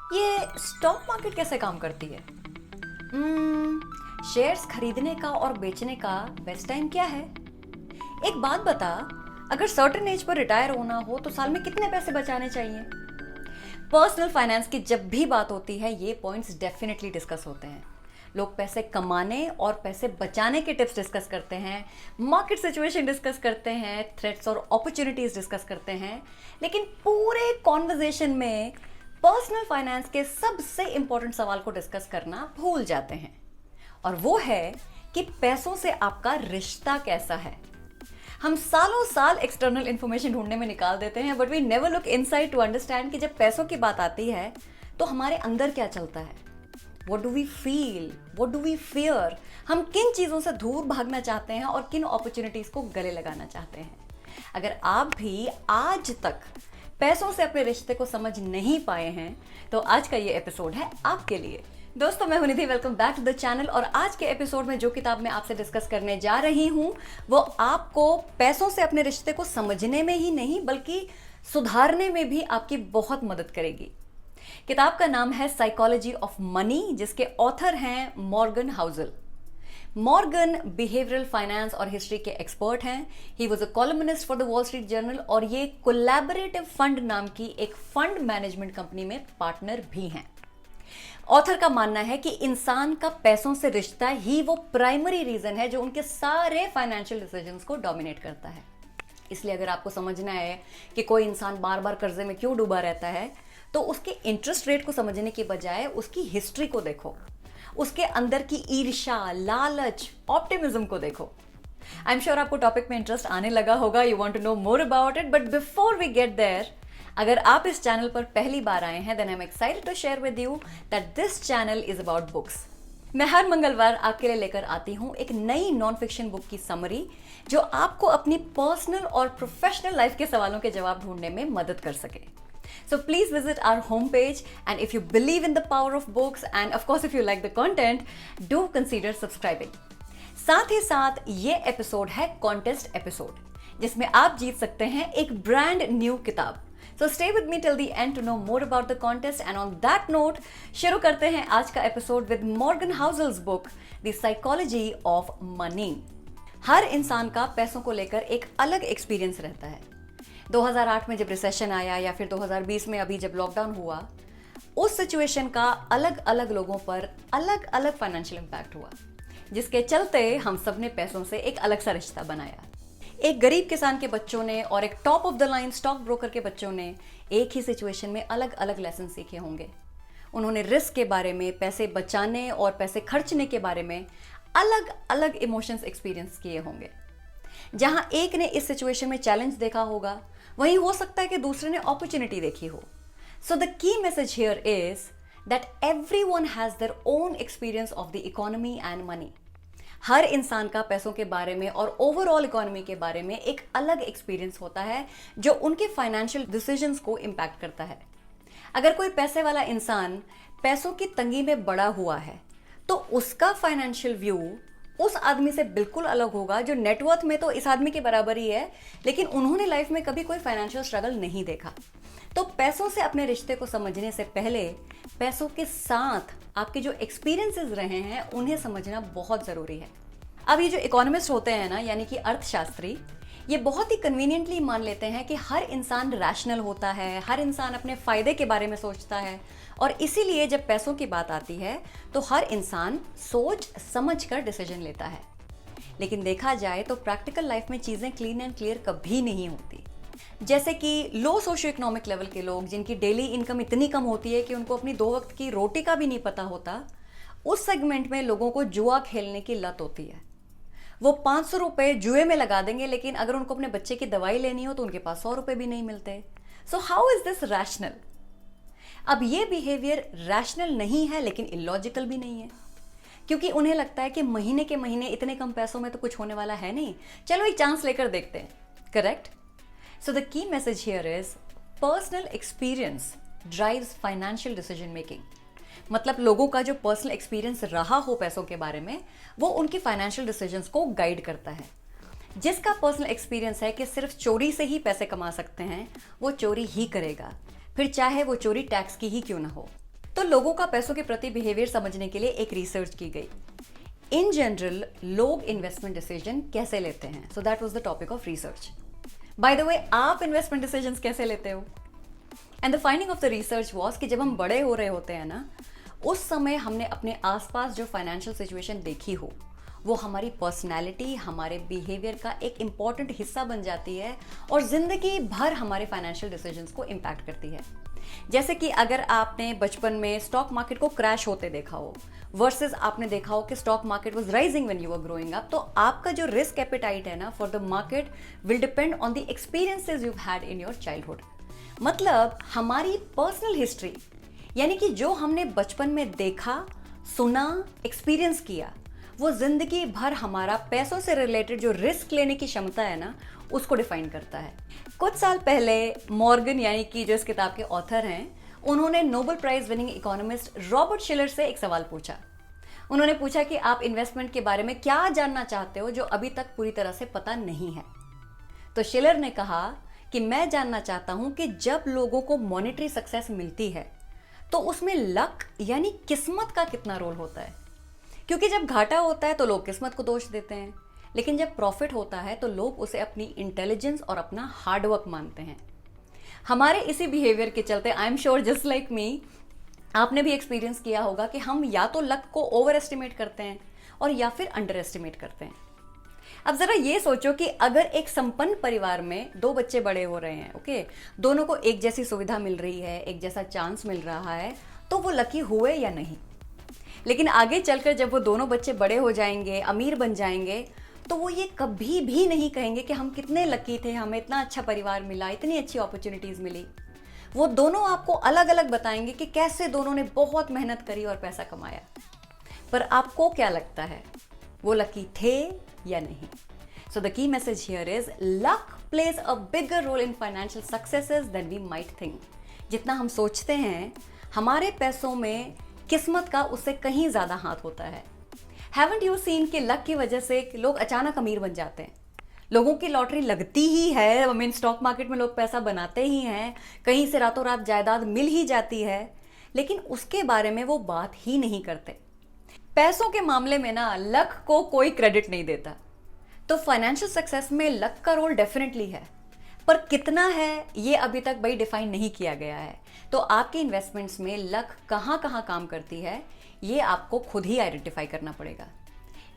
ये stock market कैसे काम करती है? शेयर्स खरीदने का और बेचने का बेस्ट टाइम क्या है? एक बात बता, अगर सर्टेन एज पर रिटायर होना हो तो साल में कितने पैसे बचाने चाहिए? पर्सनल फाइनेंस की जब भी बात होती है ये पॉइंट्स डेफिनेटली डिस्कस होते हैं। लोग पैसे कमाने और पैसे बचाने के टिप्स डिस्कस करते हैं, मार्केट सिचुएशन डिस्कस करते हैं, थ्रेट्स और अपॉर्चुनिटीज डिस्कस करते हैं, लेकिन पूरे कॉन्वर्जेशन में पर्सनल फाइनेंस के सबसे इंपॉर्टेंट सवाल को डिस्कस करना भूल जाते हैं, और वो है कि पैसों से आपका रिश्ता कैसा है। हम सालों साल एक्सटर्नल इंफॉर्मेशन ढूंढने में निकाल देते हैं, but we never look inside to understand कि जब पैसों की बात आती है तो हमारे अंदर क्या चलता है। What do we feel? What do we fear? हम किन चीज़ों से दूर भागना चाहते हैं और किन अपॉर्चुनिटीज़ को गले लगाना चाहते हैं। अगर आप भी आज तक पैसों से अपने रिश्ते को समझ नहीं पाए हैं तो आज का ये एपिसोड है आपके लिए। दोस्तों, मैं हूं Nidhi, welcome back to the channel. और आज के एपिसोड में जो किताब मैं आपसे डिस्कस करने जा रही हूं वो आपको पैसों से अपने रिश्ते को समझने में ही नहीं बल्कि सुधारने में भी आपकी बहुत मदद करेगी। किताब का नाम है साइकोलॉजी ऑफ मनी, जिसके ऑथर हैं Morgan Housel. Morgan behavioural finance और हिस्ट्री के एक्सपर्ट हैं। He was a columnist for the wall street journal और ये कोलैबोरेटिव फंड नाम की एक फंड मैनेजमेंट कंपनी में पार्टनर भी हैं। ऑथर का मानना है कि इंसान का पैसों से रिश्ता ही वो प्राइमरी रीजन है जो उनके सारे फाइनेंशियल डिसीजंस को डोमिनेट करता है। इसलिए अगर आपको समझना है कि कोई इंसान बार बार कर्जे में क्यों डूबा रहता है तो उसके इंटरेस्ट रेट को समझने के बजाय उसकी हिस्ट्री को देखो, उसके अंदर की ईर्ष्या, लालच, ऑप्टिमिज्म को देखो। आई एम श्योर आपको टॉपिक में इंटरेस्ट आने लगा होगा, you want to know more about it, but before we get there, अगर आप इस चैनल पर पहली बार आए हैं then I am excited to share with you that this channel is about books. मैं हर मंगलवार आपके लिए लेकर आती हूं एक नई नॉन फिक्शन बुक की समरी जो आपको अपनी पर्सनल और प्रोफेशनल लाइफ के सवालों के जवाब ढूंढने में मदद कर सके। So please visit our homepage, and if you believe in the power of books and of course if you like the content, do consider subscribing. साथ ही साथ ये एपिसोड है कॉन्टेस्ट एपिसोड जिसमें आप जीत सकते हैं एक ब्रांड न्यू किताब। So stay with me till the end to know more about the contest, and on that note शुरू करते हैं आज का episode with Morgan Housel's book The Psychology of Money। हर इंसान का पैसों को लेकर एक अलग एक्सपीरियंस रहता है। 2008 में जब रिसेशन आया या फिर 2020 में अभी जब लॉकडाउन हुआ, उस सिचुएशन का अलग अलग लोगों पर अलग अलग फाइनेंशियल इंपैक्ट हुआ, जिसके चलते हम सब ने पैसों से एक अलग सा रिश्ता बनाया। एक गरीब किसान के बच्चों ने और एक top of the line stock broker के बच्चों ने एक ही सिचुएशन में अलग अलग लेसन सीखे होंगे। उन्होंने रिस्क के बारे में, पैसे बचाने और पैसे खर्चने के बारे में अलग अलग इमोशंस एक्सपीरियंस किए होंगे। जहां एक ने इस सिचुएशन में चैलेंज देखा होगा, वहीं हो सकता है कि दूसरे ने अपॉर्चुनिटी देखी हो। So the key message here is that everyone has their own experience of the economy and money. हर इंसान का पैसों के बारे में और ओवरऑल इकोनॉमी के बारे में एक अलग एक्सपीरियंस होता है जो उनके फाइनेंशियल डिसीजंस को इम्पैक्ट करता है। अगर कोई पैसे वाला इंसान पैसों की तंगी में बड़ा हुआ है तो उसका फाइनेंशियल व्यू उस आदमी से बिल्कुल अलग होगा जो नेटवर्थ में तो इस आदमी के बराबर ही है, लेकिन उन्होंने लाइफ में कभी कोई फाइनेंशियल स्ट्रगल नहीं देखा। तो पैसों से अपने रिश्ते को समझने से पहले पैसों के साथ आपके जो एक्सपीरियंसेस रहे हैं उन्हें समझना बहुत ज़रूरी है। अब ये जो इकोनॉमिस्ट होते हैं ना, यानी कि अर्थशास्त्री, ये बहुत ही कन्वीनियंटली मान लेते हैं कि हर इंसान रैशनल होता है, हर इंसान अपने फ़ायदे के बारे में सोचता है, और इसीलिए जब पैसों की बात आती है तो हर इंसान सोच समझ कर डिसीजन लेता है। लेकिन देखा जाए तो प्रैक्टिकल लाइफ में चीज़ें क्लीन एंड क्लियर कभी नहीं होती। जैसे कि लो सोशियो इकोनॉमिक लेवल के लोग जिनकी डेली इनकम इतनी कम होती है कि उनको अपनी 2 वक्त की रोटी का भी नहीं पता होता, उस सेगमेंट में लोगों को जुआ खेलने की लत होती है। वो 500 रुपये जुए में लगा देंगे, लेकिन अगर उनको अपने बच्चे की दवाई लेनी हो तो उनके पास 100 रुपये भी नहीं मिलते। So how is this rational? अब ये बिहेवियर रैशनल नहीं है लेकिन इलॉजिकल भी नहीं है, क्योंकि उन्हें लगता है कि महीने के महीने इतने कम पैसों में तो कुछ होने वाला है नहीं, चलो एक चांस लेकर देखते हैं। Correct? So the key message here is personal experience drives financial decision making. मतलब लोगों का जो पर्सनल एक्सपीरियंस रहा हो पैसों के बारे में वो उनकी फाइनेंशियल डिसीजंस को गाइड करता है। जिसका पर्सनल एक्सपीरियंस है कि सिर्फ चोरी से ही पैसे कमा सकते हैं वो चोरी ही करेगा, फिर चाहे वो चोरी टैक्स की ही क्यों ना हो। तो लोगों का पैसों के प्रति बिहेवियर समझने के लिए एक रिसर्च की गई। इन जनरल लोग इन्वेस्टमेंट डिसीजन कैसे लेते हैं, so that was the topic of research. By the way, आप इन्वेस्टमेंट डिसीजंस कैसे लेते हो? And the finding of the research was कि जब हम बड़े हो रहे होते हैं ना, उस समय हमने अपने आसपास जो फाइनेंशियल सिचुएशन देखी हो वो हमारी पर्सनैलिटी, हमारे बिहेवियर का एक इम्पॉर्टेंट हिस्सा बन जाती है और जिंदगी भर हमारे फाइनेंशियल डिसीजंस को इम्पैक्ट करती है। जैसे कि अगर आपने बचपन में स्टॉक मार्केट को क्रैश होते देखा हो वर्सेस आपने देखा हो कि stock market was rising when you were growing up, तो आपका जो रिस्क एपेटाइट है ना for the market will depend on the experiences you had in your childhood. मतलब हमारी पर्सनल हिस्ट्री, यानी कि जो हमने बचपन में देखा, सुना, एक्सपीरियंस किया, वो जिंदगी भर हमारा पैसों से रिलेटेड जो रिस्क लेने की क्षमता है ना, उसको डिफाइन करता है। कुछ साल पहले मॉर्गन, यानी कि जो इस किताब के ऑथर हैं, उन्होंने Nobel prize winning economist Robert Shiller से एक सवाल पूछा। उन्होंने पूछा कि आप इन्वेस्टमेंट के बारे में क्या जानना चाहते हो जो अभी तक पूरी तरह से पता नहीं है। तो शिलर ने कहा कि मैं जानना चाहता हूं कि जब लोगों को मॉनेटरी सक्सेस मिलती है तो उसमें लक यानी किस्मत का कितना रोल होता है। क्योंकि जब घाटा होता है तो लोग किस्मत को दोष देते हैं, लेकिन जब प्रॉफिट होता है तो लोग उसे अपनी इंटेलिजेंस और अपना हार्डवर्क मानते हैं। हमारे इसी बिहेवियर के चलते आई am sure just like me, आपने भी एक्सपीरियंस किया होगा कि हम या तो लक को ओवर एस्टिमेट करते हैं और या फिर अंडर एस्टिमेट करते हैं। अब जरा ये सोचो कि अगर एक संपन्न परिवार में दो बच्चे बड़े हो रहे हैं, ओके, दोनों को एक जैसी सुविधा मिल रही है, एक जैसा चांस मिल रहा है, तो वो लकी हुए या नहीं? लेकिन आगे चलकर जब वो दोनों बच्चे बड़े हो जाएंगे, अमीर बन जाएंगे, तो वो ये कभी भी नहीं कहेंगे कि हम कितने लकी थे, हमें इतना अच्छा परिवार मिला, इतनी अच्छी अपॉर्चुनिटीज मिली। वो दोनों आपको अलग अलग बताएंगे कि कैसे दोनों ने बहुत मेहनत करी और पैसा कमाया। पर आपको क्या लगता है, वो लकी थे या नहीं? So the key message here is luck plays a bigger role in financial successes than we might think. जितना हम सोचते हैं हमारे पैसों में किस्मत का उससे कहीं ज्यादा हाथ होता है। हैवंट यू सीन कि लक की वजह से लोग अचानक अमीर बन जाते हैं? लोगों की लॉटरी लगती ही है, आई मीन स्टॉक मार्केट में लोग पैसा बनाते ही हैं, कहीं से रातों रात जायदाद मिल ही जाती है, लेकिन उसके बारे में वो बात ही नहीं करते। पैसों के मामले में ना लक को कोई क्रेडिट नहीं देता। तो फाइनेंशियल सक्सेस में लक का रोल डेफिनेटली है, पर कितना है ये अभी तक भाई डिफाइन नहीं किया गया है। तो आपके इन्वेस्टमेंट्स में लक कहाँ कहाँ काम करती है ये आपको खुद ही आइडेंटिफाई करना पड़ेगा।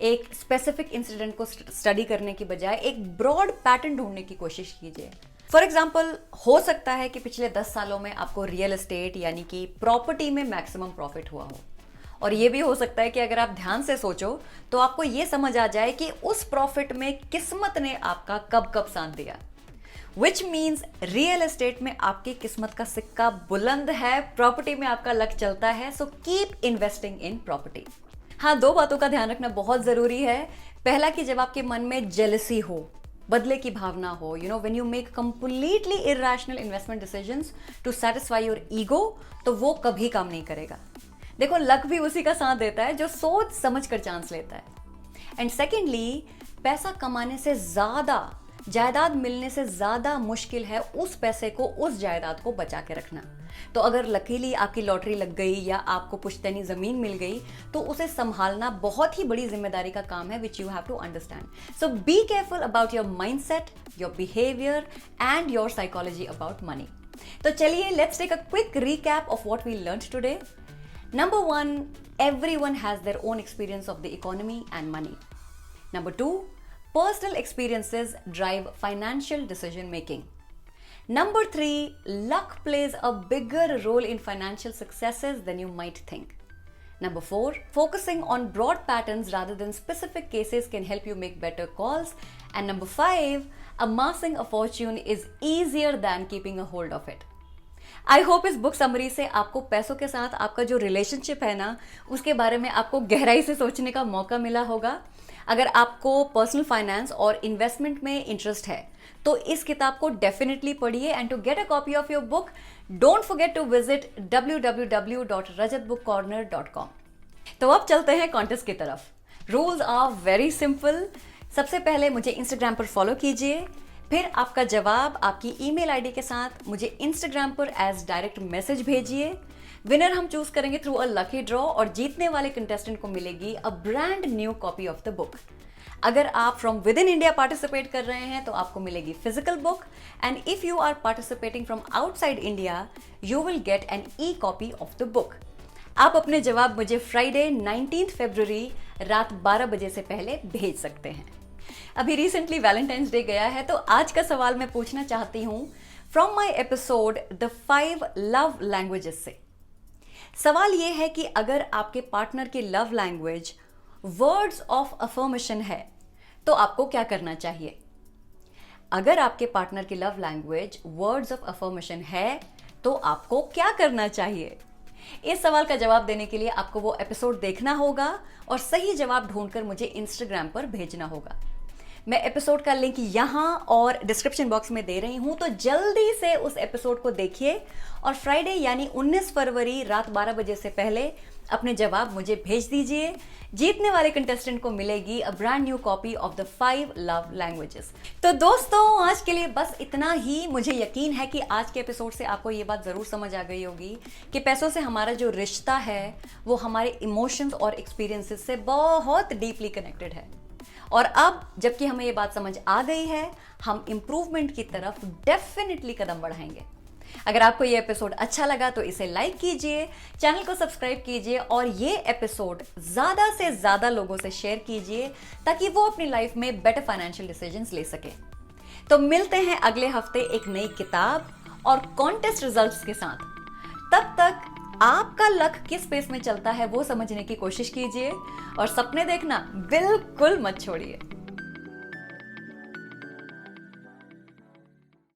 एक स्पेसिफिक इंसिडेंट को स्टडी करने की बजाय एक ब्रॉड पैटर्न ढूंढने की कोशिश कीजिए। फॉर एग्जाम्पल, हो सकता है कि पिछले 10 सालों में आपको रियल एस्टेट यानी कि प्रॉपर्टी में मैक्सिमम प्रॉफिट हुआ हो, और ये भी हो सकता है कि अगर आप ध्यान से सोचो तो आपको ये समझ आ जाए कि उस प्रॉफिट में किस्मत ने आपका कब कब साथ दिया। विच मीन्स रियल एस्टेट में आपकी किस्मत का सिक्का बुलंद है, प्रॉपर्टी में आपका लक चलता है। So keep investing in property. हाँ, दो बातों का ध्यान रखना बहुत जरूरी है। पहला कि जब आपके मन में जेलसी हो, बदले की भावना हो, you know when you make completely irrational investment decisions to satisfy your ego, तो वो कभी काम नहीं करेगा। देखो, लक भी उसी का साथ देता है जो सोच समझ कर चांस लेता है। एंड सेकेंडली, पैसा कमाने से ज्यादा, जायदाद मिलने से ज्यादा मुश्किल है उस पैसे को, उस जायदाद को बचा के रखना। तो अगर लकीली आपकी लॉटरी लग गई या आपको पुश्तैनी जमीन मिल गई तो उसे संभालना बहुत ही बड़ी जिम्मेदारी का काम है, which you have to understand. So be careful about your mindset, your behaviour and your psychology about money. तो चलिए, let's take a quick recap of what we learned today. Number 1, everyone has their own experience of the economy and money. Number 2, personal experiences drive financial decision making. Number 3, luck plays a bigger role in financial successes than you might think. Number 4, focusing on broad patterns rather than specific cases can help you make better calls. And number 5, amassing a fortune is easier than keeping a hold of it. I hope इस book summary से आपको पैसों के साथ आपका जो relationship है ना, उसके बारे में आपको गहराई से सोचने का मौका मिला होगा। अगर आपको पर्सनल फाइनेंस और इन्वेस्टमेंट में इंटरेस्ट है तो इस किताब को डेफिनेटली पढ़िए। And to get a copy of your book, don't forget to visit www.rajatbookcorner.com। तो अब चलते हैं कॉन्टेस्ट की तरफ। Rules are very simple. सबसे पहले मुझे इंस्टाग्राम पर फॉलो कीजिए, फिर आपका जवाब आपकी ईमेल आईडी के साथ मुझे इंस्टाग्राम पर एज डायरेक्ट मैसेज भेजिए। विनर हम चूज करेंगे थ्रू अ लकी ड्रॉ और जीतने वाले कंटेस्टेंट को मिलेगी a brand new copy of the book. अगर आप from within India participate कर रहे हैं तो आपको मिलेगी physical book, and if you are participating from outside India you will get an e copy of the book. आप अपने जवाब मुझे फ्राइडे 19 फरवरी रात 12 बजे से पहले भेज सकते हैं। अभी रिसेंटली वैलेंटाइंस डे गया है, तो आज का सवाल मैं पूछना चाहती हूं from my episode the 5 love languages से। सवाल यह है कि अगर आपके पार्टनर की love language words of affirmation है तो आपको क्या करना चाहिए। अगर आपके पार्टनर की love language words of affirmation है तो आपको क्या करना चाहिए। इस सवाल का जवाब देने के लिए आपको वो एपिसोड देखना होगा और सही जवाब ढूंढकर मुझे इंस्टाग्राम पर भेजना होगा। मैं एपिसोड का लिंक यहां और डिस्क्रिप्शन बॉक्स में दे रही हूं, तो जल्दी से उस एपिसोड को देखिए और फ्राइडे यानी 19 फरवरी रात 12 बजे से पहले अपने जवाब मुझे भेज दीजिए। जीतने वाले कंटेस्टेंट को मिलेगी a brand new copy of the 5 love languages. तो दोस्तों आज के लिए बस इतना ही। मुझे यकीन है कि आज के एपिसोड से आपको ये बात जरूर समझ आ गई होगी कि पैसों से हमारा जो रिश्ता है वो हमारे इमोशंस और एक्सपीरियंसेस से बहुत डीपली कनेक्टेड है। और अब जबकि हमें ये बात समझ आ गई है, हम इंप्रूवमेंट की तरफ डेफिनेटली कदम बढ़ाएंगे। अगर आपको ये एपिसोड अच्छा लगा तो इसे लाइक कीजिए, चैनल को सब्सक्राइब कीजिए और ये एपिसोड ज्यादा से ज्यादा लोगों से शेयर कीजिए ताकि वो अपनी लाइफ में बेटर फाइनेंशियल डिसीजंस ले सके। तो मिलते हैं अगले हफ्ते एक नई किताब और कॉन्टेस्ट रिजल्ट्स के साथ। तब तक आपका लक किस स्पेस में चलता है वो समझने की कोशिश कीजिए और सपने देखना बिल्कुल मत छोड़िए।